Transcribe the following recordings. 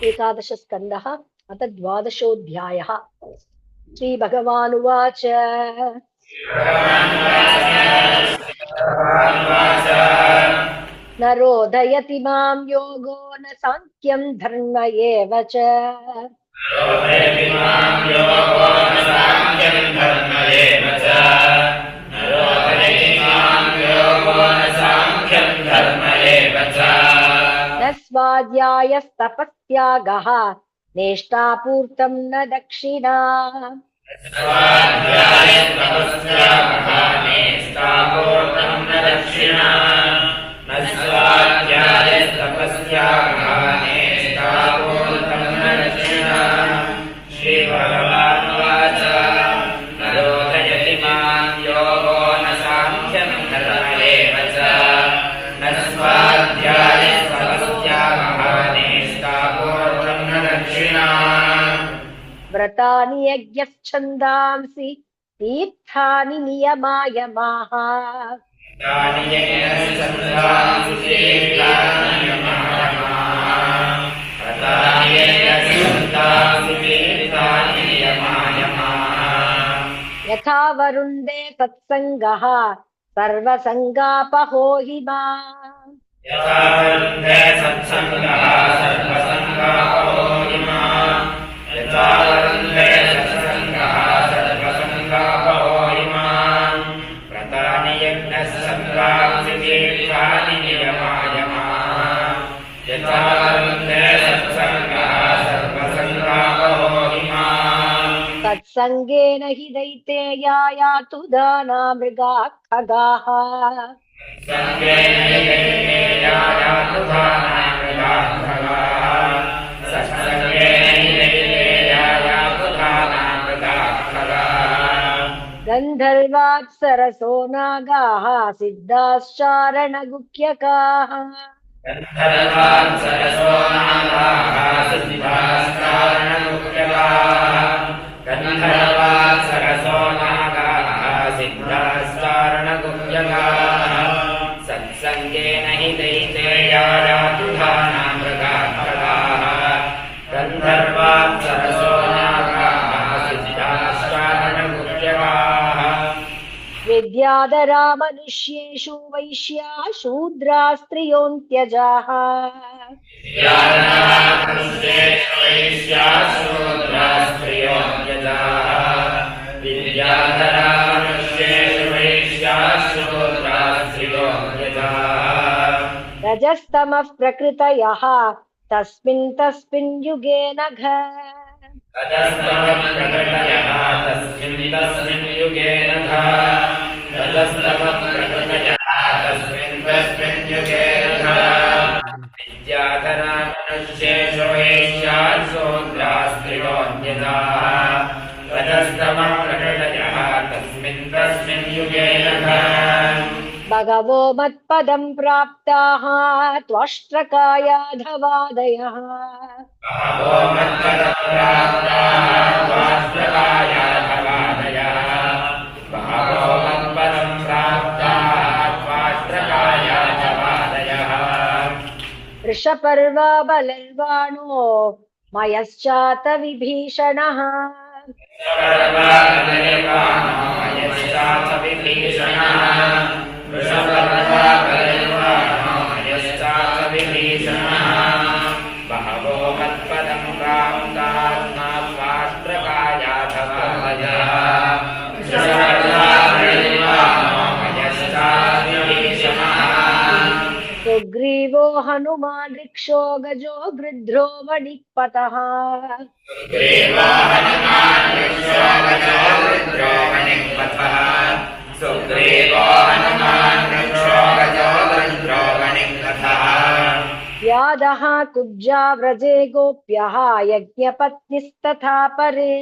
एकादशस्कन्धः अथ 12-ओऽध्यायः। श्रीभगवानुवाच न रोदयति मां योगो न साङ्ख्यं धर्म एव च। न स्वाध्यायस्तपस्त्यागः नेष्टापूर्तं न दक्षिणा। श्रीभगवानुवाच न रोदयति मां योगो न साङ्ख्यं धर्म एव च न स्वाध्यायस्तपस्त्यागः नेष्टापूर्तं न दक्षिणा। व्रतानि यज्ञश्छन्दांसि तीर्थानि नियमायमाः। यथा वरुन्धे तत्सङ्गः सर्वसङ्गापहो हि माम्। तत्सङ्गेन हि दैतेया यातु दाना मृगाः खगाः। गन्धर्वाप्सरसो नागाः सिद्धाश्चारणगुह्यकाः। सत्सङ्गेन हि दैतेया यातु दाना मृगाः खगाः। गन्धर्वाप्सरसो नागाः सिद्धाश्चारणगुह्यकाः। विद्याधरा मनुष्येषु वैश्याः शूद्राः स्त्रियोऽन्त्यजाः। रजस्तमः प्रकृतयः तस्मिन् तस्मिन् युगे नघ। विद्याधरा मनुष्येषु वैश्याः शूद्राः स्त्रियोऽन्यजाः। रजस्तमः प्रकृतयः तस्मिन् तस्मिन् युगे नघ। भगवो मत्पदं प्राप्ताः त्वष्ट्रकायाधवादयः। वृषपर्वा बलर्वाणो मयश्चात विभीषणः। बहवो मत्पदं प्राप्तात्मा स्वाष्ट्रकायाधवादयः। सुग्रीवो हनुमान् ऋक्षो गजो गृध्रो मणिपतः। व्याधः कुब्जा व्रजे गोप्यः यज्ञपत्निस्तथा परे।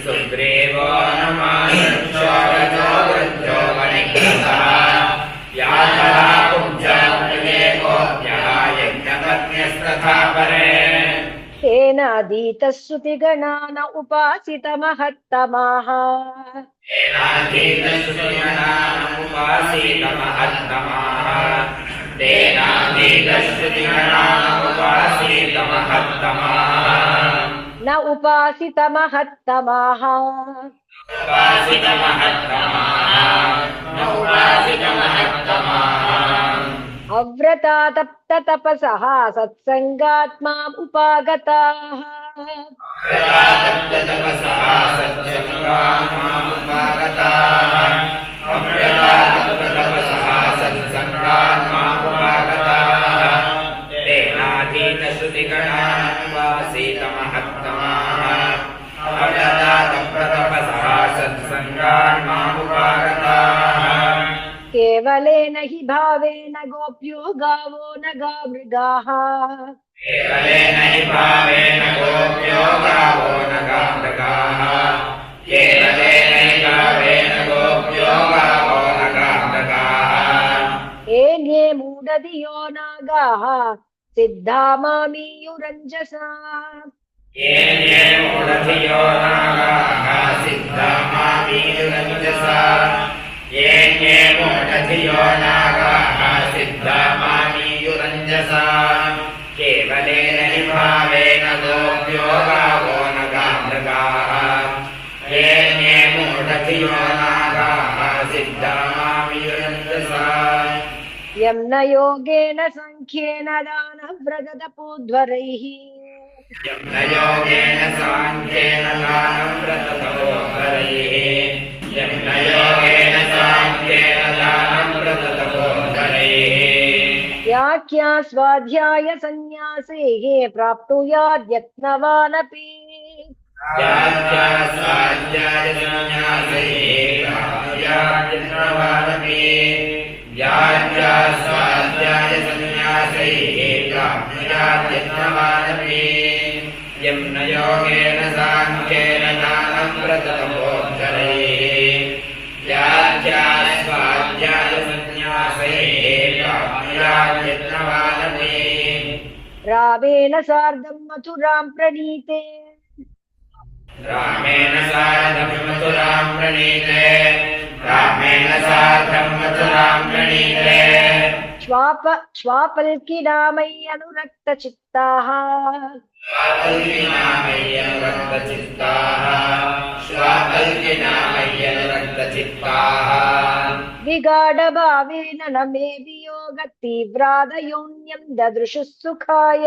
सुग्रीवो हनुमान् ऋक्षो गजो गृध्रो मणिपतः। व्याधः कुब्जा व्रजे गोप्यः यज्ञपत्निस्तथा परे। हे तेनाधीतश्रुतिगणा न उपासितमहत्तमाः न उपासितमहत्तमाः अव्रता तप्ततपसः सत्सङ्गात्माम् उपागताः केवलेन हि भावेन गोप्यो गावो न गामृगाः एन्ये मूढधियो नागाः सिद्धा मामीयुरञ्जसा केवलेन हि भावेन गोप्यो गावो न गामृगाः येन्ये मूढधियो नागाः सिद्धा मामीयुरञ्जसा यं न योगेन संख्येन दानव्रजतपोध्वरैः न योगेन साङ्ख्येन दानं व्रततपोधरैः न योगेन साङ्ख्येन दानं व्रततपोधरैः याख्या स्वाध्याय संन्यासैः प्राप्नुयाद्यत्नवानपि यं न योगेन साङ्ख्येन दानं व्रततपोधरैः याख्या स्वाध्याय संन्यासैः प्राप्नुयाद्यत्नवानपि रामेण सार्धं मथुरां प्रणीते रामेण सार्धं मथुरां प्रणीते रामेण सार्धं मथुरां प्रणीते श्वापल्किनामयि अनुरक्तचित्ताः विगाढभावेन न मे वियोगतीव्रादयोन्यं ददृशुः सुखाय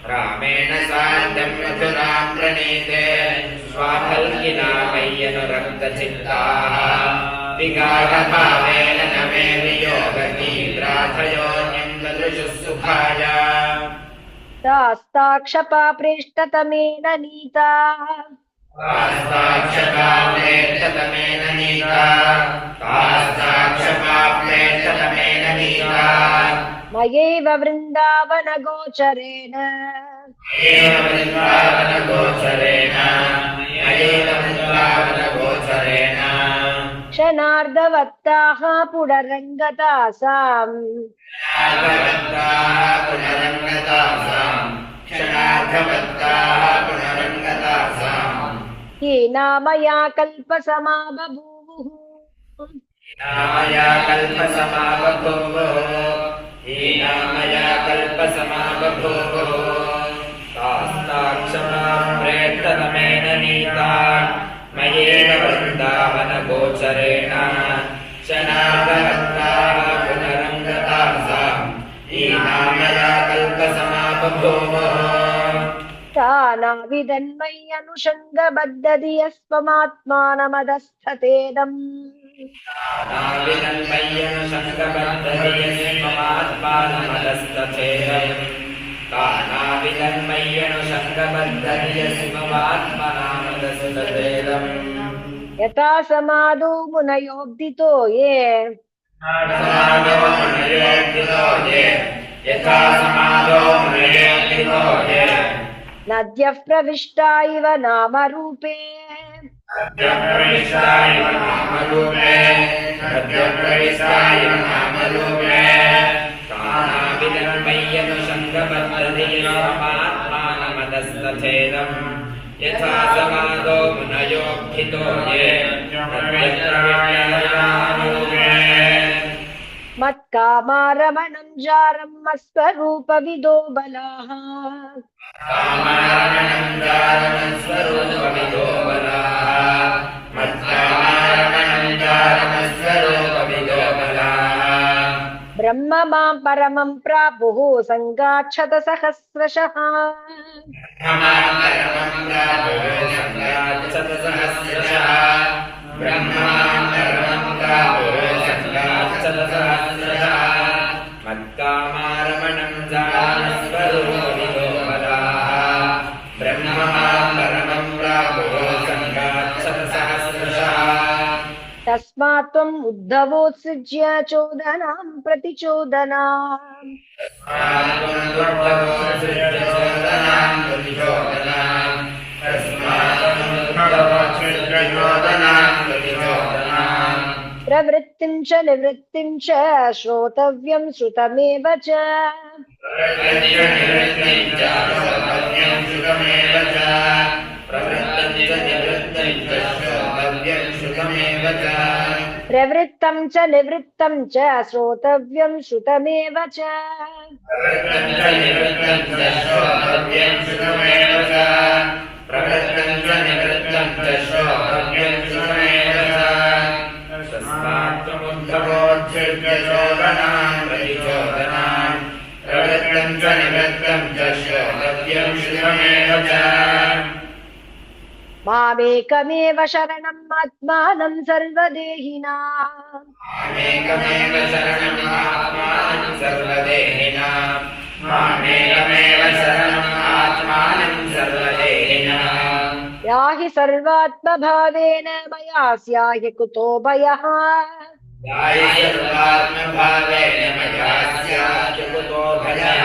रामेण सार्धं मथुरां प्रणीते स्वाफल्किनामय्यनुरक्तचित्ताः विगाढभावेन न मे वियोगतीव्राथयोन्यं ददृशुः सुखाय तास्ताक्षपा प्रेष्टतमेन नीता मयैव वृन्दावन गोचरेण क्षणार्धवत्ताः पुनरङ्गतासाम् हीना मया कल्पसमा बभूवुः प्रेष्टतमेन नीता मयेन वृन्दावन गोचरेण शनार्धवत्ताः पुनरङ्गतासाम् हीना मया कल्पसमाबभूवुः तानाविदन्मय्यनुषङ्गबद्धधियस्त्वमात्मानमदस्थतेदम् यथा समादो मुनयोब्दितो ये नद्यः प्रविष्टा इव नामरूपे प्रविष्टाय नामरूपे प्रविष्टाय नामरूपे कानाविलम्बयनुषङ्गपद्धतिमात्मानमदस्तथेदम् यथा समादो मुनयोऽखितो ये नामरूपे मत्कामारमणं जारं मत्स्वरूपविदो बलाः ब्रह्म मां परमं प्रापुः संगाच्छत सहस्रशः मत्कामारमणं जारमस्वरूपविदो बलाः ब्रह्ममां परमं प्रापुः संगाच्छत सहस्रशः तस्मात् त्वम् उद्धवोत्सृज्य चोदनां प्रतिचोदनाम् प्रवृत्तिं च निवृत्तिं च श्रोतव्यं श्रुतमेव च प्रवृत्तं च निवृत्तं च श्रोतव्यं श्रुतमेव च मामेकमेव शरणम् आत्मानं सर्वदेहिनाम् मामेकमेव शरणम् आत्मानं सर्वदेहिनां मामेकमेव शरणम् आत्मानं सर्वदेहिनां याहि सर्वात्मभावेन मया स्याहि कुतो भयः याहि सर्वात्मभावेन मया स्यात् कुतो भयः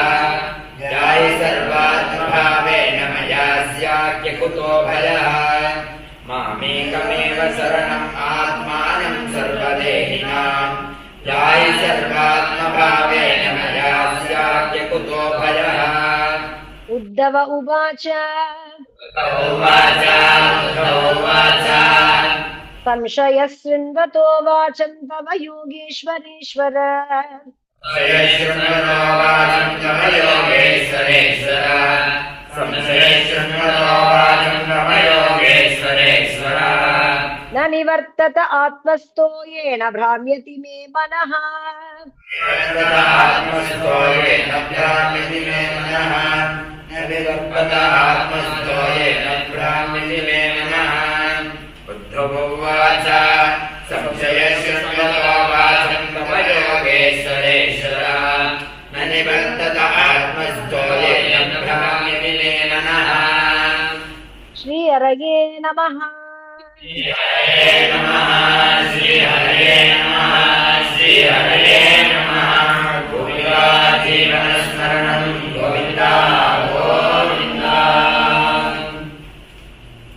याहि सर्वात्मभावेन मया स्यात् कुतो भयः मामेकमेव शरणम् आत्मानं सर्वदेहिनां याहि सर्वात्मभावेन मया स्यात् कुतो भयः उद्धव उवाच संशयः शृण्वतो वाचं तव योगेश्वरेश्वर न निवर्तत आत्मस्थो येन भ्राम्यति मे मनः उद्धवोवाच संशयशृण्वतो वाचं तव योगेश्वरेश्वर न निवर्तत आत्मस्थो येन भ्राम्यति मे मनः श्री हरये नमः नमः